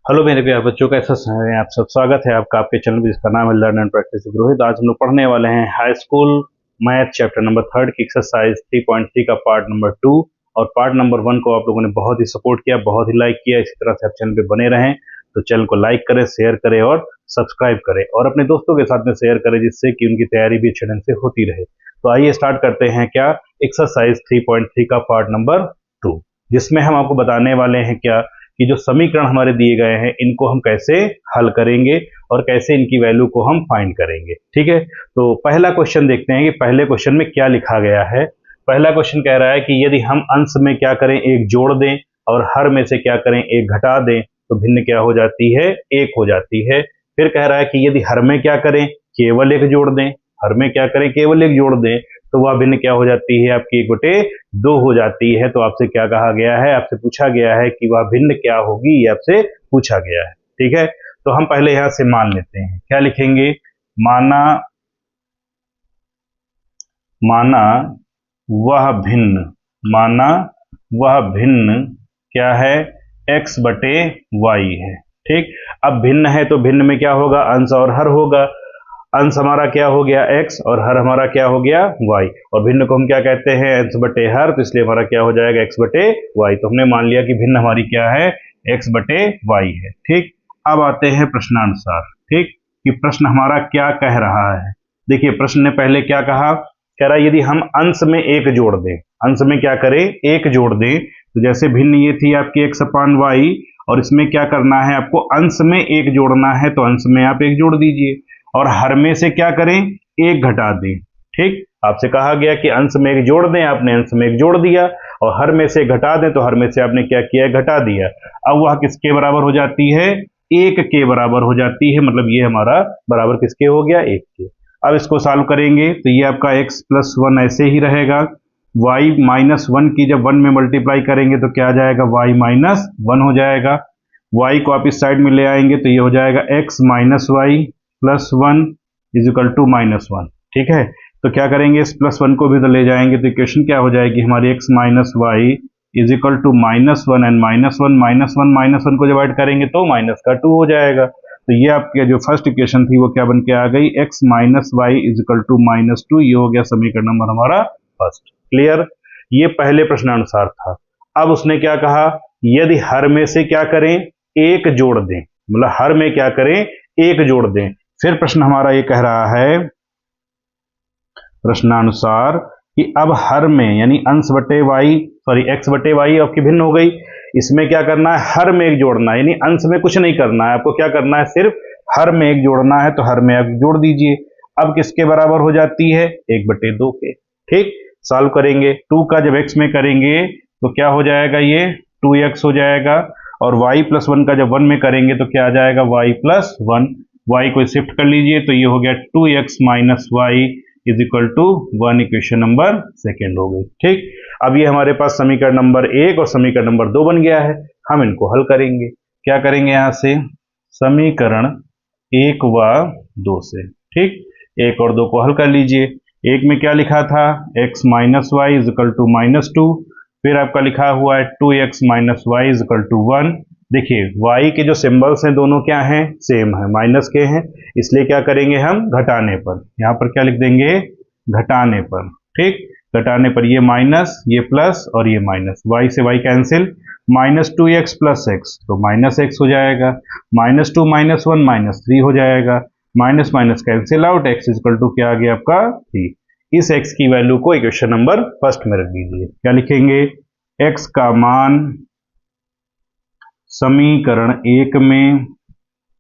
Hello मेरे प्यारे बच्चों, कैसे हैं आप सब। स्वागत है आपका आपके चैनल पे जिसका नाम है learn and practice with Rohit. आज हम लोग पढ़ने वाले हैं high school math chapter number 3 की एक्सरसाइज 3.3 का पार्ट नंबर 2। और पार्ट नंबर 1 को आप लोगों ने बहुत ही सपोर्ट किया, बहुत ही लाइक किया। इसी तरह से आप चैनल पे बने रहें तो चैनल को लाइक करें, शेयर करें और सब्सक्राइब करें और अपने दोस्तों के साथ में शेयर करें, जिससे कि उनकी तैयारी भी अच्छे ढंग से होती रहे। तो आइए स्टार्ट करते हैं क्या एक्सरसाइज 3.3 का पार्ट नंबर 2, जिसमें हम आपको बताने वाले हैं क्या कि जो समीकरण हमारे दिए गए हैं इनको हम कैसे हल करेंगे और कैसे इनकी वैल्यू को हम फाइंड करेंगे। ठीक है, तो पहला क्वेश्चन देखते हैं कि पहले क्वेश्चन में क्या लिखा गया है। पहला क्वेश्चन कह रहा है कि यदि हम अंश में क्या करें, एक जोड़ दें और हर में से क्या करें, एक घटा दें तो भिन्न क्या हो जाती है, एक हो जाती है। फिर कह रहा है कि यदि हर में क्या करें, केवल एक जोड़ दें, हर में क्या करें, केवल एक जोड़ दें तो वह भिन्न क्या हो जाती है, आपकी 1/2 हो जाती है। तो आपसे क्या कहा गया है, आपसे पूछा गया है कि वह भिन्न क्या होगी, ये आपसे पूछा गया है। ठीक है, तो हम पहले यहां से मान लेते हैं, क्या लिखेंगे, माना माना वह भिन्न, माना वह भिन्न क्या है, x/y है। ठीक, अब भिन्न है तो भिन्न में क्या होगा, अंश और हर होगा। अंश हमारा क्या हो गया x और हर हमारा क्या हो गया y, और भिन्न को हम क्या कहते हैं, अंश बटे हर, तो इसलिए हमारा क्या हो जाएगा x/y। तो हमने मान लिया कि भिन्न हमारी क्या है, x/y है। ठीक, अब आते हैं प्रश्नानुसार। ठीक, कि प्रश्न हमारा क्या कह रहा है। देखिए प्रश्न ने पहले क्या कहा, कह रहा है यदि हम अंश में एक जोड़ दें, अंश में क्या करें, एक जोड़ दें। तो जैसे भिन्न ये थी आपकी x/y और इसमें क्या करना है, आपको अंश में एक जोड़ना है, तो अंश में आप एक जोड़ दीजिए और हर में से क्या करें, एक घटा दें। ठीक, आपसे कहा गया कि अंश में एक जोड़ दें, आपने अंश में एक जोड़ दिया और हर में से घटा दें, तो हर में से आपने क्या किया, घटा दिया। अब वह किसके बराबर हो जाती है, एक के बराबर हो जाती है। मतलब ये हमारा बराबर किसके हो गया, एक के। अब इसको सॉल्व करेंगे तो ये आपका x+1 ऐसे ही रहेगा। y-1 की जब 1 में मल्टीप्लाई करेंगे तो क्या आ जाएगा, y-1 हो जाएगा। y को आप इस साइड में ले आएंगे तो ये हो जाएगा x-y+1 =-1। ठीक है, तो क्या करेंगे, इस +1 को भी तो ले जाएंगे तो इक्वेशन क्या हो जाएगी हमारी, x-y =-1 एंड -1 को डिवाइड करेंगे तो -2 हो जाएगा। तो ये आपके जो फर्स्ट इक्वेशन थी वो क्या बन के आ गई, x-y =-2। ये हो गया समीकरण नंबर हमारा फर्स्ट। क्लियर, ये पहले प्रश्नानुसार था। अब उसने क्या कहा, यदि हर में से क्या करें, एक जोड़ दें, मतलब हर में क्या करें, एक जोड़ दें। फिर प्रश्न हमारा ये कह रहा है प्रश्नानुसार कि अब हर में यानी अंश बटे वाई, सॉरी x/y आपकी भिन्न हो गई, इसमें क्या करना है, हर में एक जोड़ना है, यानी अंश में कुछ नहीं करना है आपको, क्या करना है, सिर्फ हर में एक जोड़ना है। तो हर में आप जोड़ दीजिए। अब किसके बराबर हो जाती है, 1/2 के। ठीक, सॉल्व करेंगे, 2 का जब x में करेंगे तो क्या हो जाएगा, ये 2x हो जाएगा और y+1 का जब 1 में करेंगे तो क्या आ जाएगा, y+1। y को शिफ्ट कर लीजिए तो ये हो गया 2x - y =1। Equation number second हो गई। ठीक, अब ये हमारे पास समीकरण नंबर 1 और समीकरण नंबर 2 बन गया है। हम इनको हल करेंगे, क्या करेंगे, यहां से समीकरण 1 व 2 से। ठीक, 1 और 2 को हल कर लीजिए। एक में क्या लिखा था, x - y =-2। फिर आपका लिखा हुआ है 2x - y =1। देखिए y के जो सिंबल्स हैं दोनों क्या हैं, सेम है, माइनस के हैं, इसलिए क्या करेंगे हम, घटाने पर, यहां पर क्या लिख देंगे, घटाने पर। ठीक, घटाने पर ये माइनस, ये प्लस और ये माइनस, y से y कैंसिल, -2x + x तो -x हो जाएगा, -2 - 1 -3 हो जाएगा, minus minus cancel out, x = क्या आ गया आपका 3। इस x की वैल्यू को इक्वेशन नंबर फर्स्ट में रख दीजिए। क्या लिखेंगे, x का मान समीकरण 1 में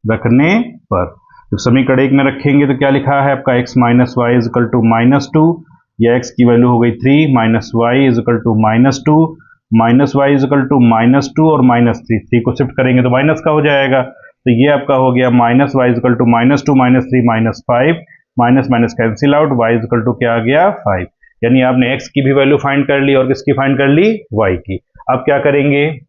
रखने पर, तो समीकरण 1 में रखेंगे तो क्या लिखा है आपका, x - y =-2, या x की वैल्यू हो गई 3, -y =-2, -y =-2 और -3, 3 को शिफ्ट करेंगे तो माइनस का हो जाएगा। तो ये आपका हो गया -y =-2, -3, -5, minus minus cancel out, y क्या आ गया 5। यानी आपने x की भी वैल्यू फाइंड कर ली और किसकी फाइंड कर ली, y की। अब क्या करेंगे,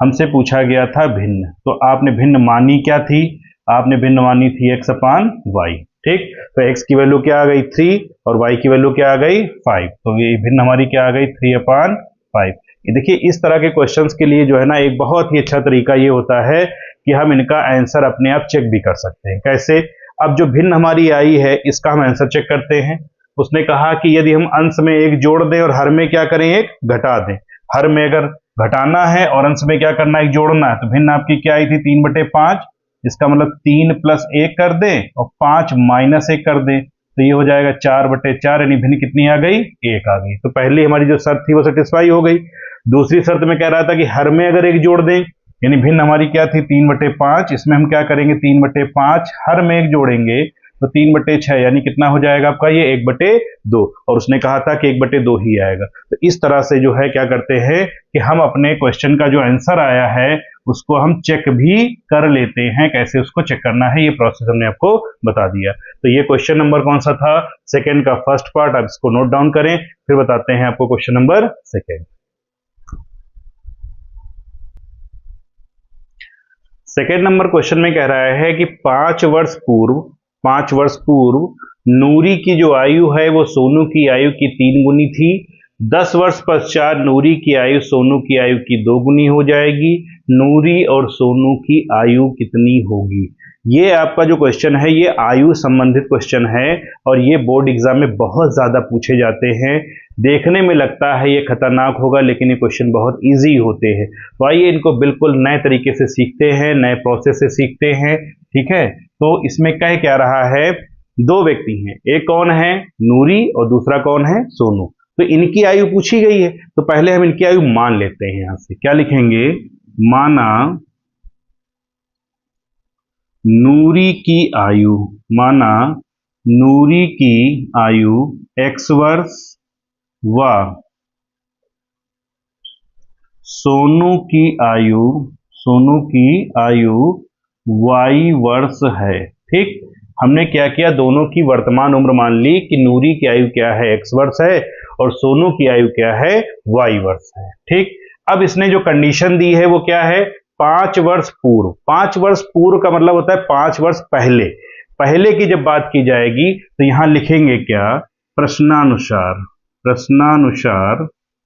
हमसे पूछा गया था भिन्न, तो आपने भिन्न मानी क्या थी, आपने भिन्न मानी थी x/y। ठीक, तो x की वैल्यू क्या आ गई 3 और y की वैल्यू क्या आ गई 5, तो ये भिन्न हमारी क्या आ गई 3/5। 5। ये देखिए इस तरह के क्वेश्चंस के लिए जो है ना एक बहुत ही अच्छा तरीका ये होता है कि हम इनका आंसर अपने आप चेक भी कर सकते हैं। कैसे? अब जो भिन्न हमारी आई है इसका हम आंसर चेक करते हैं। उसने कहा कि यदि हम अंश में एक जोड़ दें और हर में क्या करें, एक घटा दें। हर में अगर घटाना है और अंश में क्या करना है, एक जोड़ना है, तो भिन्न आपकी क्या आई थी 3/5, इसका मतलब 3 + 1 कर दें और 5 - 1 कर दें, तो ये हो जाएगा 4/4, यानी भिन्न कितनी आ गई, 1 आ गई। तो पहली हमारी जो शर्त थी वो सेटिस्फाई हो गई। दूसरी शर्त में कह रहा था कि हर में अगर एक जोड़ दें, यानी भिन्न हमारी क्या थी 3/5, इसमें हम क्या करेंगे 3/5, हर में एक जोड़ेंगे तो 3/6, यानी कितना हो जाएगा आपका ये 1/2, और उसने कहा था कि 1/2 ही आएगा। तो इस तरह से जो है क्या करते हैं कि हम अपने क्वेश्चन का जो आंसर आया है उसको हम चेक भी कर लेते हैं। कैसे उसको चेक करना है ये प्रोसेस हमने आपको बता दिया। तो ये क्वेश्चन नंबर कौन सा था, सेकंड का फर्स्ट पार्ट। आप इसको नोट डाउन करें, फिर बताते हैं आपको question number second. Second number question में कह रहा है कि 5 वर्ष पूर्व नूरी की जो आयु है वो सोनू की आयु की 3 गुनी थी। 10 वर्ष पश्चात नूरी की आयु सोनू की आयु की 2 गुनी हो जाएगी। नूरी और सोनू की आयु कितनी होगी? ये आपका जो क्वेश्चन है ये आयु संबंधित क्वेश्चन है और ये बोर्ड एग्जाम में बहुत ज्यादा पूछे जाते हैं। देखने में लगता है ये खतरनाक होगा, लेकिन ये क्वेश्चन बहुत इजी होते हैं। तो आइए इनको बिल्कुल नए तरीके से सीखते हैं, नए प्रोसेस से सीखते हैं। ठीक है, तो इसमें कह क्या रहा है, दो व्यक्ति हैं, एक कौन है नूरी और दूसरा कौन है सोनू। तो इनकी आयु पूछी गई है, तो पहले हम इनकी आयु मान लेते हैं। यहां से क्या लिखेंगे, माना नूरी की आयु, माना नूरी की आयु x वर्ष व सोनू की आयु y वर्ष है। ठीक, हमने क्या किया, दोनों की वर्तमान उम्र मान ली कि नूरी की आयु क्या है x वर्ष है और सोनू की आयु क्या है y वर्ष है। ठीक, अब इसने जो कंडीशन दी है वो क्या है, 5 वर्ष पूर्व। 5 वर्ष पूर्व का मतलब होता है 5 वर्ष पहले। पहले की जब बात की जाएगी तो यहां लिखेंगे क्या, प्रश्नानुसार।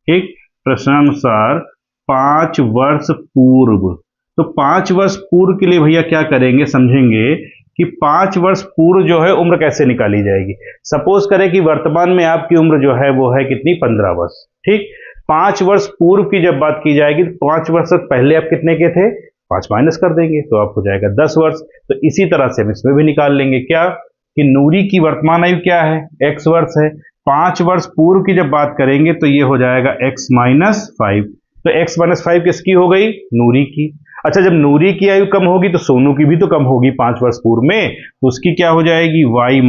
ठीक, प्रश्नानुसार 5 वर्ष पूर्व। तो 5 वर्ष पूर्व के लिए भैया क्या करेंगे, समझेंगे कि 5 वर्ष पूर्व जो है उम्र कैसे निकाली जाएगी। सपोज करें कि वर्तमान में आपकी उम्र जो है वो है कितनी, 15 वर्ष। ठीक, 5 वर्ष पूर्व की जब बात की जाएगी तो 5 वर्ष पहले आप कितने के थे, 5 माइनस कर देंगे तो आप हो जाएगा 10 वर्ष। तो इसी तरह से हम इसमें भी निकाल लेंगे क्या, कि नूरी की वर्तमान आयु क्या है, x वर्ष है। 5 वर्ष पूर्व की जब बात करेंगे तो ये हो जाएगा x - 5। तो x - 5 किसकी हो गई, नूरी की। अच्छा, जब नूरी की आयु कम होगी तो सोनू की भी तो कम होगी 5 वर्ष पूर्व में, तो उसकी क्या हो जाएगी, y -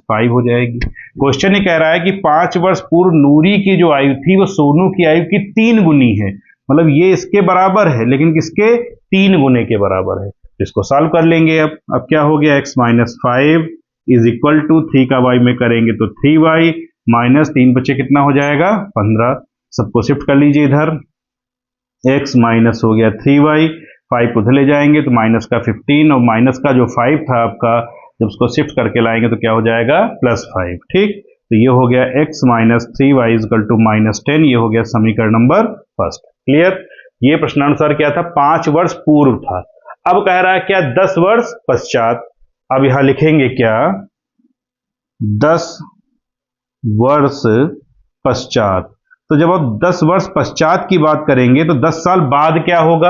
5 हो जाएगी। क्वेश्चन ये कह रहा है कि 5 वर्ष पूर्व नूरी की जो आयु थी वो सोनू की आयु की 3 गुनी है, मतलब ये इसके बराबर है लेकिन किसके, 3 गुने के बराबर है। तो इसको सॉल्व कर लेंगे। अब क्या हो गया, x - 5 इज इक्वल टू 3 का y में करेंगे तो 3y माइनस 3 बचे कितना हो जाएगा 15। सबको शिफ्ट कर लीजिए इधर, x माइनस हो गया 3y, 5 उधर ले जाएंगे तो माइनस का 15 और माइनस का जो 5 था आपका, जब उसको शिफ्ट करके लाएंगे तो क्या हो जाएगा +5। ठीक, तो ये हो गया x - 3y = -10। ये हो गया समीकरण नंबर फर्स्ट। क्लियर, ये प्रश्नानुसार क्या था, 5 वर्ष पूर्व था। अब कह रहा है क्या, 10 वर्ष पश्चात। अब यहां लिखेंगे क्या, 10 वर्ष पश्चात। तो जब आप 10 वर्ष पश्चात की बात करेंगे तो 10 साल बाद क्या होगा,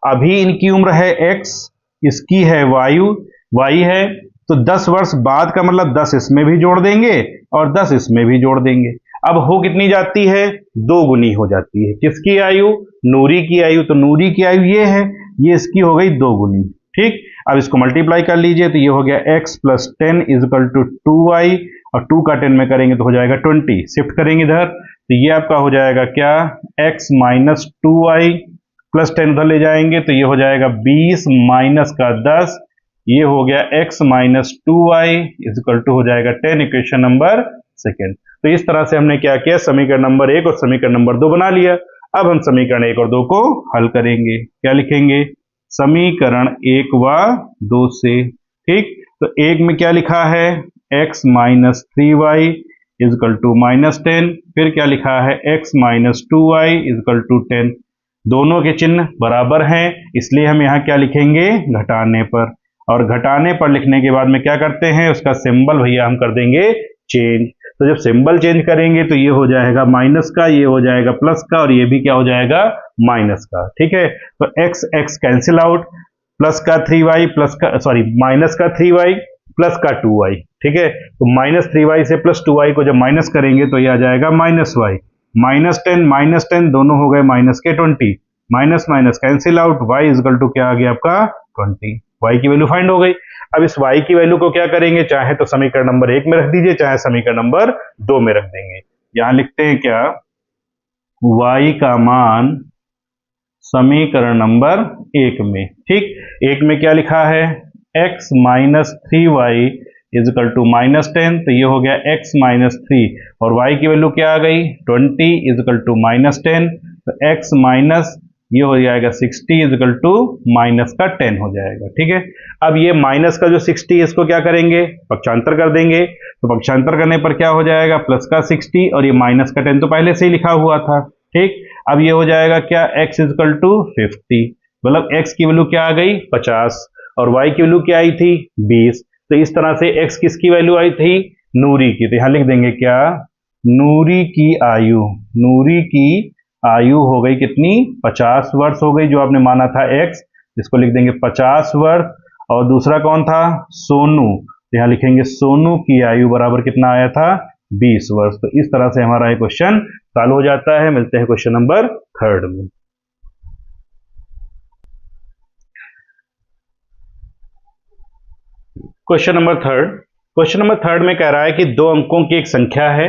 अभी इनकी उम्र है x, इसकी है y है, तो 10 वर्ष बाद का मतलब 10 इसमें भी जोड़ देंगे और 10 इसमें भी जोड़ देंगे। अब हो कितनी जाती है, 2 गुनी हो जाती है। किसकी आयु, नूरी की आयु। तो नूरी की आयु ये है, ये इसकी हो गई 2 गुनी। ठीक, अब इसको मल्टीप्लाई कर लीजिए तो ये हो गया x + 10 = 2y, और 2 का 10 में करेंगे तो हो जाएगा 20। शिफ्ट करेंगे इधर तो ये आपका हो जाएगा क्या, x - 2y + 10 उधर ले जाएंगे तो ये हो जाएगा 20 माइनस का 10, ये हो गया x - 2y = हो जाएगा 10। Equation number second. तो इस तरह से हमने क्या किया, समीकरण नंबर 1 और समीकरण नंबर 2 बना लिया। अब हम समीकरण 1 और 2 को हल करेंगे। क्या लिखेंगे, समीकरण 1 व 2 से। ठीक, तो 1 में क्या लिखा है, x - 3y इजकल टू -10, फिर क्या लिखा है x minus 2y is equal to 10। दोनों के चिन्ह बराबर हैं, इसलिए हम यहाँ क्या लिखेंगे, घटाने पर। और घटाने पर लिखने के बाद में क्या करते हैं, उसका सिंबल भैया हम कर देंगे चेंज। तो जब सिंबल चेंज करेंगे तो ये हो जाएगा माइनस का, ये हो जाएगा प्लस का, और ये भी क्या हो जाएगा, माइनस का। ठीक है, तो x x cancel out, plus का 3y प्लस का सॉरी माइनस का 3y प्लस का 2y। ठीक है, तो -3y से +2y को जब माइनस करेंगे तो ये आ जाएगा -y। -10 दोनों हो गए माइनस के 20, minus minus cancel out, y equal to क्या आ गया आपका 20। y की वैल्यू फाइंड हो गई। अब इस y की वैल्यू को क्या करेंगे, चाहे तो समीकरण नंबर 1 में रख दीजिए, चाहे समीकरण नंबर 2 में रख देंगे। यहां लिखते हैं क्या, y का मान समीकरण नंबर 1 में। ठीक, 1 में क्या लिखा है, x minus 3y is equal to -10, तो ये हो गया x माइनस 3, और y की वैल्यू क्या आ गई 20 इजकल टू -10, तो x माइनस ये हो जाएगा 60 इजकल टू माइनस का 10 हो जाएगा। ठीक है, अब ये माइनस का जो 60 इसको क्या करेंगे, पक्षांतर कर देंगे, तो पक्षांतर करने पर क्या हो जाएगा, प्लस का 60 और ये माइनस का 10 तो पहले से ही लिखा हुआ था। ठीक, अब ये हो जाएगा क्या, x इजकल टू 50, मतलब x की वैल्यू क्या आ गई 50 और y की वैल्यू क्या आई थी 20। तो इस तरह से x किसकी वैल्यू आई थी, नूरी की। तो यहां लिख देंगे क्या, नूरी की आयु, नूरी की आयु हो गई कितनी, 50 वर्ष हो गई, जो आपने माना था x, इसको लिख देंगे 50 वर्ष। और दूसरा कौन था, सोनू, तो यहां लिखेंगे सोनू की आयु बराबर कितना आया था 20 वर्ष। तो इस तरह से हमारा ये क्वेश्चन सॉल्व हो जाता है। मिलते हैं क्वेश्चन नंबर 3 में। क्वेश्चन नंबर थर्ड में कह रहा है कि 2 अंकों की एक संख्या है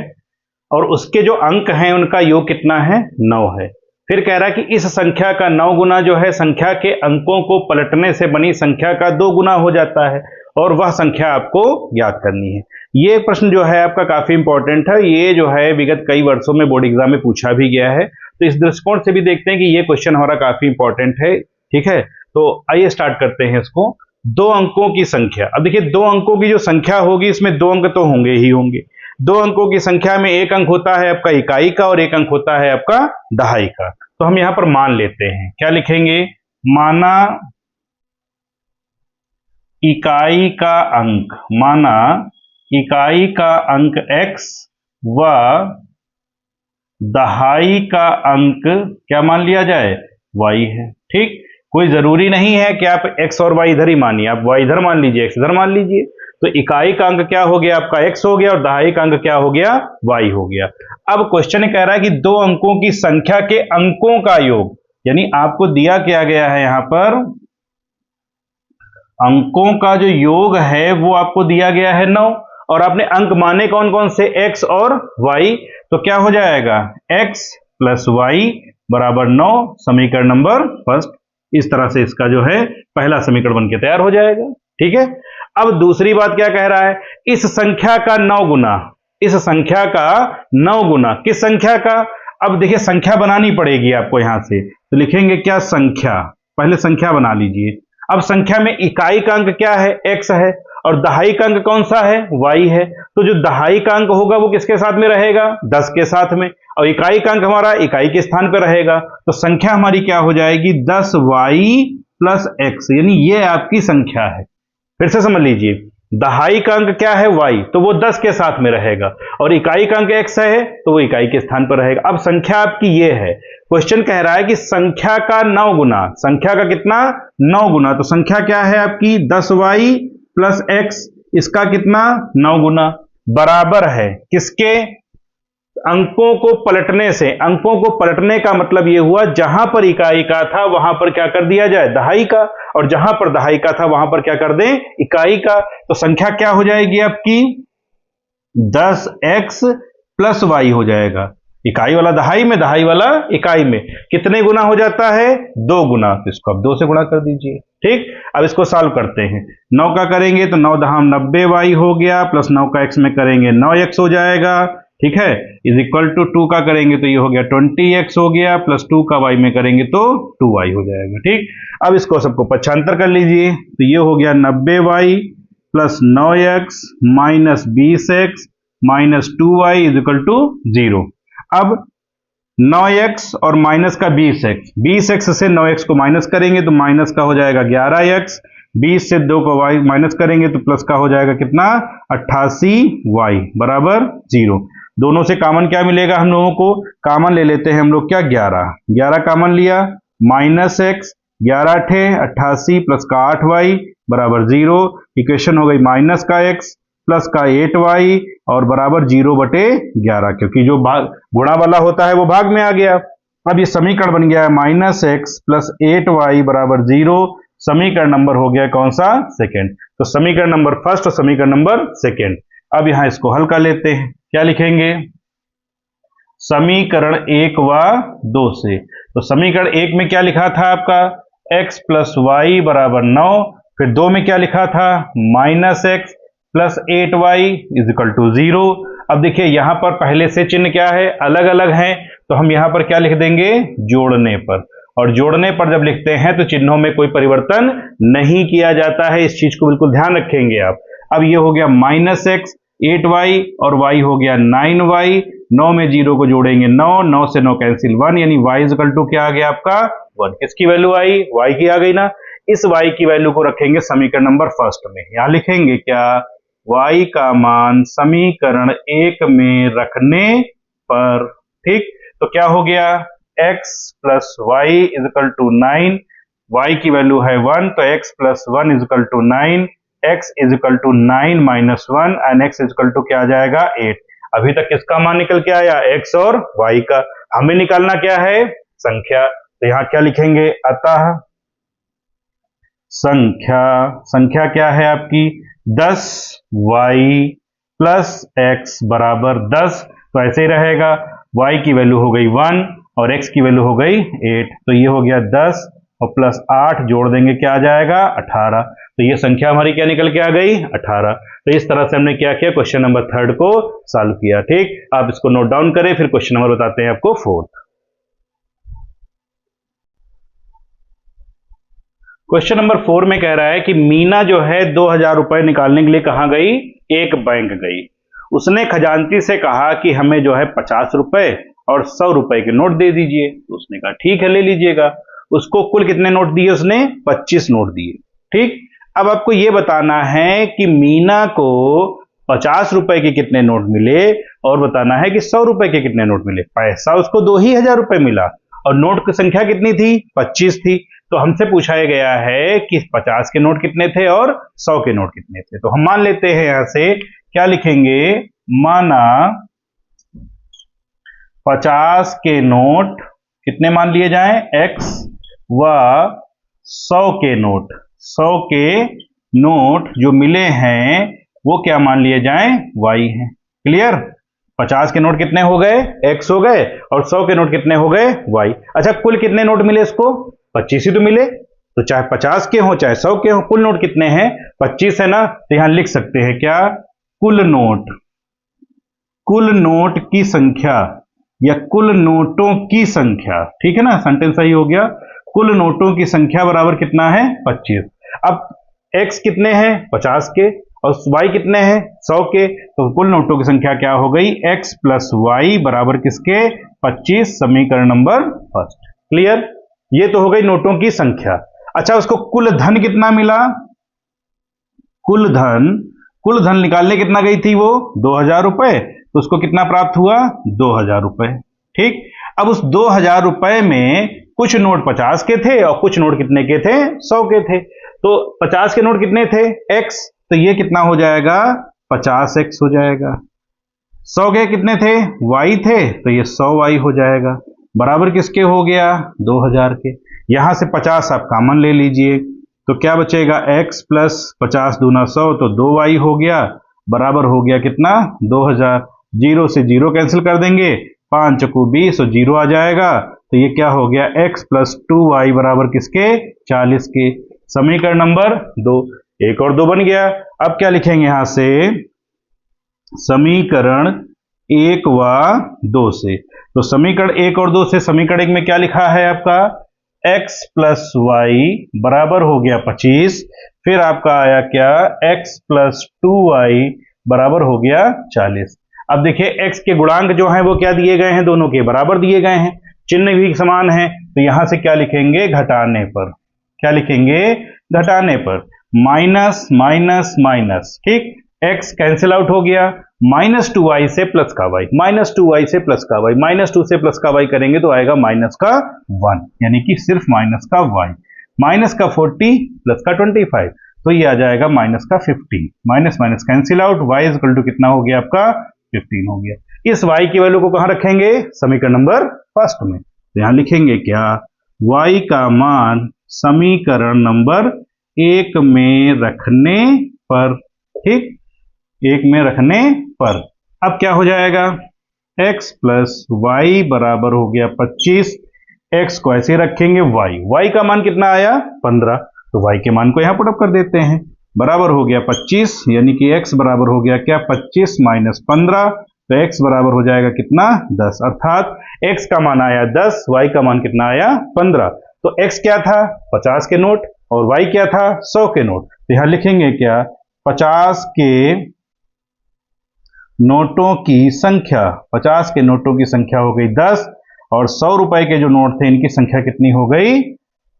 और उसके जो अंक हैं उनका योग कितना है, 9 है। फिर कह रहा है कि इस संख्या का 9 गुना जो है संख्या के अंकों को पलटने से बनी संख्या का 2 गुना हो जाता है, और वह संख्या आपको याद करनी है। ये प्रश्न जो है आपका काफी इंपॉर्टेंट है, ये जो है विगत कई वर्षों में बोर्ड एग्जाम में पूछा भी गया है। तो इस दृष्टिकोण से भी देखते हैं कि ये क्वेश्चन हमारा काफी इंपॉर्टेंट है। ठीक है, तो आइए स्टार्ट करते हैं इसको। 2 अंकों की संख्या, अब देखिए 2 अंकों की जो संख्या होगी इसमें 2 अंक तो होंगे ही होंगे। 2 अंकों की संख्या में एक अंक होता है आपका इकाई का और एक अंक होता है आपका दहाई का। तो हम यहां पर मान लेते हैं, क्या लिखेंगे, माना इकाई का अंक, माना इकाई का अंक x व दहाई का अंक क्या मान लिया जाए, y है। ठीक, कोई जरूरी नहीं है कि आप x और y इधर ही मानिए, आप y इधर मान लीजिए, x इधर मान लीजिए। तो इकाई का अंक क्या हो गया आपका x हो गया और दहाई का अंक क्या हो गया y हो गया। अब क्वेश्चन कह रहा है कि 2 अंकों की संख्या के अंकों का योग, यानी आपको दिया क्या गया है यहां पर, अंकों का जो योग है वो आपको दिया गया है 9, और आपने अंक माने कौन कौन से, x और y। तो क्या हो जाएगा, x प्लस y बराबर 9, समीकरण नंबर फर्स्ट। इस तरह से इसका जो है पहला समीकरण बनके तैयार हो जाएगा। ठीक है, अब दूसरी बात क्या कह रहा है, इस संख्या का 9 गुना, इस संख्या का 9 गुना किस संख्या का। अब देखिए संख्या बनानी पड़ेगी आपको यहां से, तो लिखेंगे क्या, संख्या, पहले संख्या बना लीजिए। अब संख्या में इकाई का अंक क्या है, x है, और दहाई का अंक कौन सा है, y है। तो जो दहाई का अंक होगा वो किसके साथ में रहेगा, 10 के साथ में, और इकाई का अंक हमारा इकाई के स्थान पर रहेगा। तो संख्या हमारी क्या हो जाएगी, 10y प्लस x, यानी ये आपकी संख्या है। फिर से समझ लीजिए, दहाई का अंक क्या है, y, तो वो 10 के साथ में रहेगा, और इकाई का अंक x है तो वो इकाई के स्थान पर रहेगा। अब संख्या आपकी ये है, क्वेश्चन कह रहा है कि संख्या का 9 गुना, संख्या का कितना, 9 गुना। तो संख्या क्या है आपकी 10y प्लस x, इसका कितना 9 गुना, बराबर है किसके, अंकों को पलटने से। अंकों को पलटने का मतलब यह हुआ जहां पर इकाई का था वहां पर क्या कर दिया जाए, दहाई का, और जहां पर दहाई का था वहां पर क्या कर दें, इकाई का। तो संख्या क्या हो जाएगी आपकी 10x प्लस y हो जाएगा, इकाई वाला दहाई में, दहाई वाला इकाई में। कितने गुना हो जाता है, 2 गुना, तो इसको आप 2 से गुणा कर दीजिए। ठीक, अब इसको सॉल्व करते हैं। 9 का करेंगे तो 9 दहाम 90y हो गया, प्लस 9 का x में करेंगे 9x हो जाएगा। ठीक है, इज इक्वल टू 2 का करेंगे तो ये हो गया 20x हो गया, प्लस 2 का y में करेंगे तो 2y हो जाएगा। ठीक, अब इसको सबको पक्षांतर कर लीजिए, तो ये हो गया 90y plus 9x minus 20x minus 2y is equal to 0। अब 9x और माइनस का 20x, 20x से 9x को माइनस करेंगे तो माइनस का हो जाएगा 11x, 20 से 2 को y माइनस करेंगे तो प्लस का हो जाएगा कितना 88y बराबर 0। दोनों से कॉमन क्या मिलेगा, हम लोगों को कॉमन ले लेते हैं हम लोग क्या 11, 11 कॉमन लिया, माइनस x 11 ठे 88 प्लस का 8y बराबर 0। इक्वेशन हो गई माइनस का x प्लस का 8y और बराबर 0/11, क्योंकि जो भाग गुणा वाला होता है वो भाग में आ गया। अब ये समीकरण बन गया है माइनस x प्लस 8y बराबर 0। समीकरण नंबर हो गया कौन सा, सेकेंड। तो समीकरण नंबर फर्स्ट और समीकरण नंबर सेकेंड। अब यहां इसको हल कर लेते हैं, क्या लिखेंगे, समीकरण 1 व 2 से। तो समीकरण 1 में क्या लिखा था आपका x प्लस वाई बराबर 9, फिर 2 में क्या लिखा था minus x plus 8y is equal to 0। अब देखिए यहां पर पहले से चिन्ह क्या है, अलग अलग हैं, तो हम यहां पर क्या लिख देंगे जोड़ने पर, और जोड़ने पर जब लिखते हैं तो चिन्हों में कोई परिवर्तन नहीं किया जाता है, इस चीज को बिल्कुल ध्यान रखेंगे आप। अब ये हो गया माइनस एक्स 8y और y हो गया 9y, 9 में 0 को जोड़ेंगे 9, 9 से 9 कैंसिल 1, यानी y इज इक्वल टू क्या आ गया आपका 1। किसकी वैल्यू आई, y की आ गई ना। इस y की वैल्यू को रखेंगे समीकरण नंबर फर्स्ट में, यहां लिखेंगे क्या y का मान समीकरण 1 में रखने पर, ठीक। तो क्या हो गया x plus y is equal to 9, y की वैल्यू है 1, तो x plus 1 is equal to 9, x is equal to 9 minus 1 and x is equal to क्या आ जाएगा 8। अभी तक किसका मान निकल के आया, x और y का। हमें निकालना क्या है, संख्या। तो यहां क्या लिखेंगे, अतः संख्या, संख्या क्या है आपकी 10y प्लस x बराबर 10। तो ऐसे ही रहेगा, y की वैल्यू हो गई 1 और x की वैल्यू हो गई 8, तो ये हो गया 10 और प्लस 8 जोड़ देंगे क्या आ जाएगा 18। तो ये संख्या हमारी क्या निकल के आ गई 18। तो इस तरह से हमने क्या किया, क्वेश्चन नंबर थर्ड को सॉल्व किया, ठीक। आप इसको नोट डाउन करें, फिर क्वेश्चन नंबर बताते हैं आपको फोर्थ। क्वेश्चन नंबर 4 में कह रहा है कि मीना जो है 2000 रुपए निकालने के लिए कहां गई, एक बैंक गई। उसने खजांची से कहा कि हमें जो है 50 रुपए और 100 रुपए के नोट दे दीजिए। तो उसने कहा ठीक है ले लीजिएगा। उसको कुल कितने नोट दिए, उसने 25 नोट दिए, ठीक। अब आपको यह बताना है कि मीना को 50 रुपए के कितने नोट मिले और बताना है कि 100 रुपए के कितने नोट मिले। पैसा उसको 2000 रुपए मिला और नोट की संख्या कितनी थी 25 थी। तो हमसे पूछा गया है कि 50 के नोट कितने थे और 100 के नोट कितने थे। तो हम मान लेते हैं यहां से क्या लिखेंगे, माना 50 के नोट कितने मान लिए जाएं x व 100 के नोट, 100 के नोट जो मिले हैं वो क्या मान लिए जाएं y हैं। क्लियर। 50 के नोट कितने हो गए x हो गए और 100 के नोट कितने हो गए y। अच्छा कुल कितने नोट मिले इसको, 25 ही तो मिले। तो चाहे 50 के हो चाहे 100 के हो, कुल नोट कितने हैं 25 है ना। तो यहां लिख सकते हैं क्या, कुल नोट, कुल नोट की संख्या या कुल नोटों की संख्या, ठीक है ना, सेंटेंस सही हो गया। कुल नोटों की संख्या बराबर कितना है 25। अब x कितने हैं 50 के और y कितने हैं 100 के, तो कुल नोटों की संख्या क्या हो गई x प्लस वाई बराबर किसके 25, समीकरण नंबर फर्स्ट। क्लियर। ये तो हो गई नोटों की संख्या। अच्छा उसको कुल धन कितना मिला, कुल धन, कुल धन निकालने कितना गई थी वो 2000 रुपए, तो उसको कितना प्राप्त हुआ 2000 रुपए, ठीक। अब उस 2000 रुपए में कुछ नोट 50 के थे और कुछ नोट कितने के थे 100 के थे। तो 50 के नोट कितने थे x, तो ये कितना हो जाएगा 50x हो जाएगा। 100 के कितने थे y थे, तो ये 100y हो जाएगा, बराबर किसके हो गया 2000 के। यहां से 50 आप कॉमन ले लीजिए, तो क्या बचेगा x प्लस 50 दूना 100, तो 2y हो गया, बराबर हो गया कितना 2000। 0 से 0 कैंसिल कर देंगे, 5 चौको 20 और 0 आ जाएगा, तो ये क्या हो गया x प्लस 2y बराबर किसके 40 के, समीकरण नंबर 2। एक और 2 बन गया। अब क्या लिखेंगे यहां से, समीकरण 1 व 2 से। तो समीकरण 1 और 2 से समीकरण 1 में क्या लिखा है आपका x प्लस वाई बराबर हो गया 25, फिर आपका आया क्या x प्लस 2y बराबर हो गया 40। अब देखिए x के गुणांक जो हैं वो क्या दिए गए हैं, दोनों के बराबर दिए गए हैं, चिन्ह भी समान है, तो यहां से क्या लिखेंगे, घटाने पर, क्या लिखेंगे, घटाने पर, माइनस माइनस माइनस, ठीक, x कैंसिल आउट हो गया, -2y से प्लस का y, -2y से प्लस का y, -2 से प्लस का y करेंगे तो आएगा माइनस का 1, यानी कि सिर्फ माइनस का y, माइनस का 40 प्लस का 25, तो ये आ जाएगा माइनस का 50, minus minus cancel out, y equal to कितना हो गया आपका, 15 हो गया। इस y की वैल्यू को कहां रखेंगे, समीकरण नंबर फर्स्ट में, तो यहां लिखेंगे क्या, y का मान समीकरण नंबर 1 में रखने पर, ठीक, 1 में रखने पर, अब क्या हो जाएगा, x प्लस वाई बराबर हो गया 25, x को ऐसे रखेंगे, y का मान कितना आया, 15, तो y के मान को यहां पुट अप कर देते हैं, बराबर हो गया 25, यानी कि x बराबर हो गया क्या, 25 माइनस 15, तो x बराबर हो जाएगा कितना, 10, अर्थात x का मान आया 10, y का मान कितना आया, 15, तो x क्या था, 50 के नोट, और y क्या था, 100 के नोट, तो यहां लिखेंगे क्या, 50 के नोटों की संख्या, 50 के नोटों की संख्या हो गई 10, और 100 रुपए के जो नोट थे इनकी संख्या कितनी हो गई,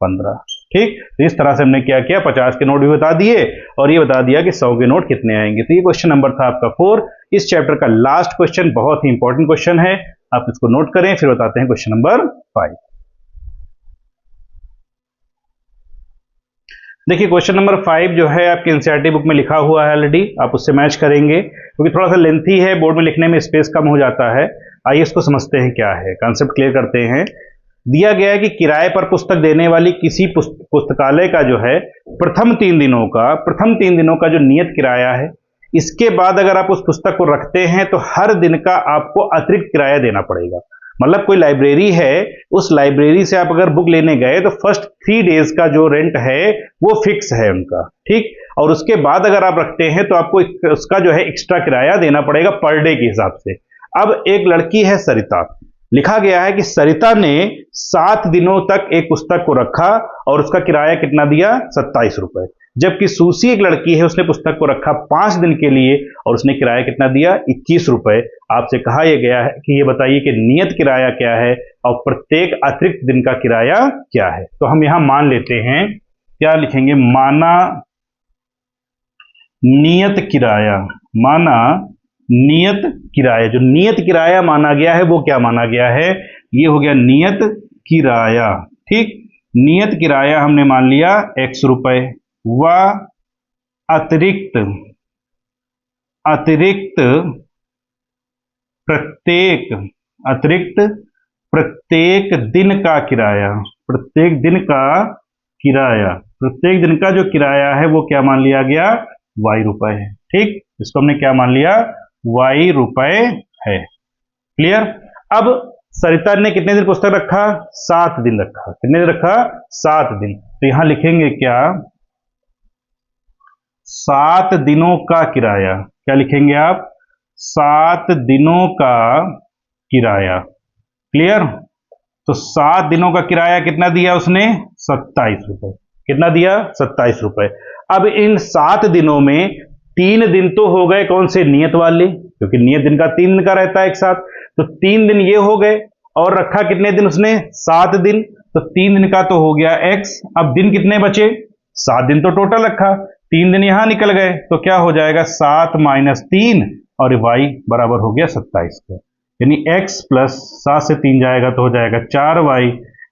15, ठीक, तो इस तरह से हमने क्या किया, 50 के नोट भी बता दिए और ये बता दिया कि 100 के नोट कितने आएंगे। तो ये क्वेश्चन नंबर था आपका 4, इस चैप्टर का लास्ट क्वेश्चन, बहुत ही इंपॉर्टेंट क्वेश्चन है, आप इसको नोट करें, फिर बताते हैं क्वेश्चन नंबर 5। देखिए क्वेश्चन नंबर 5 जो है आपके एनसीईआरटी बुक में लिखा हुआ है ऑलरेडी, आप उससे मैच करेंगे, क्योंकि थोड़ा सा लेंथी है, बोर्ड में लिखने में स्पेस कम हो जाता है। आइए इसको समझते हैं क्या है, कॉन्सेप्ट क्लियर करते हैं। दिया गया है कि किराए पर पुस्तक देने वाली किसी पुस्तकालय का जो है प्रथम 3 दिनों का जो नियत किराया है, इसके बाद अगर आप उस पुस्तक को रखते हैं तो हर दिन का आपको अतिरिक्त किराया देना पड़ेगा। मतलब कोई लाइब्रेरी है, उस लाइब्रेरी से आप अगर बुक लेने गए तो फर्स्ट 3 डेज का जो रेंट है वो फिक्स है उनका, ठीक, और उसके बाद अगर आप रखते हैं तो आपको उसका जो है एक्स्ट्रा किराया देना पड़ेगा पर डे के हिसाब से। अब एक लड़की है सरिता, लिखा गया है कि सरिता ने 7 दिनों तक एक पुस्तक को रखा और उसका किराया कितना दिया, 27 रुपए, जबकि सूसी एक लड़की है, उसने पुस्तक को रखा 5 दिन के लिए और उसने किराया कितना दिया, 21 रुपए। आपसे कहा यह गया है कि ये बताइए कि नियत किराया क्या है और प्रत्येक अतिरिक्त दिन का किराया क्या है। तो हम यहां मान लेते हैं, क्या लिखेंगे, माना नियत किराया, माना नियत किराया, जो नियत किराया माना गया है वो क्या माना गया है, ये हो गया नियत किराया, ठीक, नियत किराया हमने मान लिया x रुपए, व अतिरिक्त प्रत्येक दिन का किराया, प्रत्येक दिन का जो किराया है वो क्या मान लिया गया, y रुपए है, ठीक, इसको हमने क्या मान लिया, y रुपए है, क्लियर। अब सरिता ने कितने दिन पुस्तक रखा, 7 दिन रखा, कितने दिन रखा, 7 दिन, तो यहां लिखेंगे क्या, 7 दिनों का किराया, क्या लिखेंगे आप, 7 दिनों का किराया, क्लियर। तो 7 दिनों का किराया कितना दिया उसने, 27 रुपए, कितना दिया, 27 रुपए। अब इन 7 दिनों में 3 दिन तो हो गए कौन से, नियत वाले, क्योंकि नियत दिन का 3 दिन का रहता है एक साथ, तो 3 दिन ये हो गए, और रखा कितने दिन उसने, 7 दिन, तो 3 दिन का तो हो गया x, अब दिन कितने बचे, 7 दिन तो टोटल रखा, 3 दिन यहां निकल गए, तो क्या हो जाएगा, 7 माइनस 3, और y बराबर हो गया 27 का, यानी x प्लस 7 से 3 जाएगा तो हो जाएगा 4y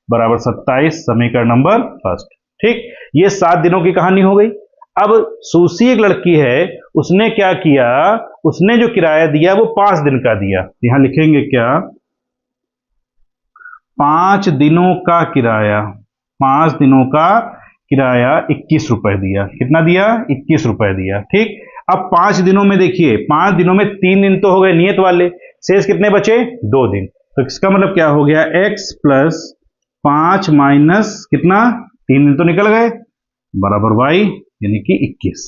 बराबर 27, समीकरण नंबर फर्स्ट, ठीक। ये 7 दिनों की कहानी हो गई। अब सूसी एक लड़की है, उसने क्या किया, उसने जो किराया दिया वो 5 दिन का दिया, यहां लिखेंगे क्या, 5 दिनों का किराया, 5 दिनों का किराया 21 रुपए दिया, कितना दिया, 21 रुपए दिया, ठीक। अब 5 दिनों में देखिए, 5 दिनों में 3 दिन तो हो गए नियत वाले, शेष कितने बचे, 2 दिन, तो इसका मतलब क्या हो गया, x प्लस 5 माइनस कितना, 3 दिन तो निकल गए, बराबर y, यानी कि 21,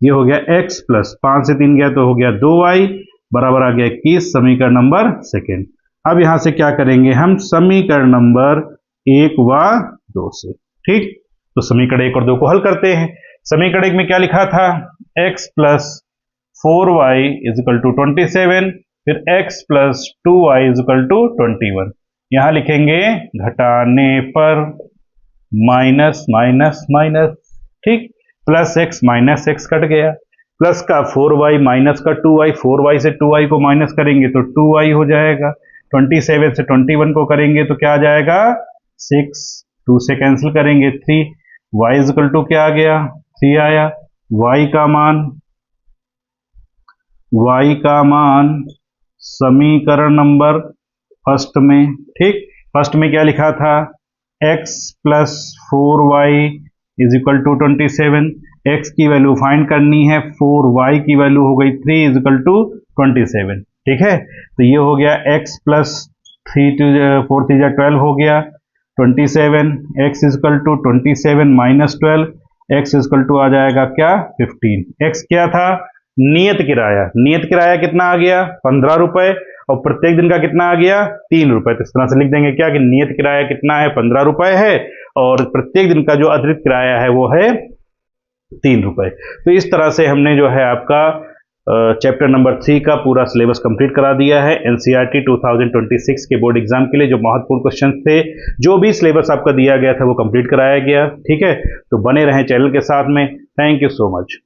ये हो गया x प्लस 5 से 3 गया तो हो गया 2y बराबर आ गया 21, समीकरण नंबर सेकेंड। अब यहां से क्या करेंगे हम, समीकरण नंबर 1 व 2 से, ठीक, तो समीकरण 1 और 2 को हल करते हैं। समीकरण 1 में क्या लिखा था, x plus 4y is equal to 27, फिर x plus 2y is equal to 21। यहां लिखेंगे घटाने पर माइनस माइनस माइनस, ठीक, plus x minus x cut गया, प्लस का 4y माइनस का 2y, 4y से 2y को माइनस करेंगे तो 2y हो जाएगा, 27 से 21 को करेंगे तो क्या आ जाएगा 6, 2 से कैंसिल करेंगे 3, y इज इक्वल टू क्या आ गया 3 आया। y का मान समीकरण नंबर फर्स्ट में, ठीक, फर्स्ट में क्या लिखा था x plus 4y is equal to 27, x की वैल्यू फाइंड करनी है, 4y की वैल्यू हो गई 3 इज इक्वल टू 27, ठीक है। तो ये हो गया x प्लस 4 3 12 हो गया 27, x is equal to 27 minus 12, x is equal to आ जाएगा क्या 15। x क्या था नियत किराया, नियत किराया कितना आ गया 15 रुपए, और प्रत्येक दिन का कितना आ गया 3 रुपए। तो इस तरह से लिख देंगे क्या कि नियत किराया कितना है 15 रुपए है, और प्रत्येक दिन का जो अतिरिक्त किराया है वो है 3 रुपए। तो इस तरह से हमने जो है आपका चैप्टर नंबर 3 का पूरा सिलेबस कंप्लीट करा दिया है एनसीईआरटी 2026 के बोर्ड एग्जाम के लिए। जो महत्वपूर्ण क्वेश्चन थे, जो भी सिलेबस आपका दिया गया था वो कंप्लीट कराया गया, ठीक है। तो बने रहें चैनल के साथ में। Thank you so much.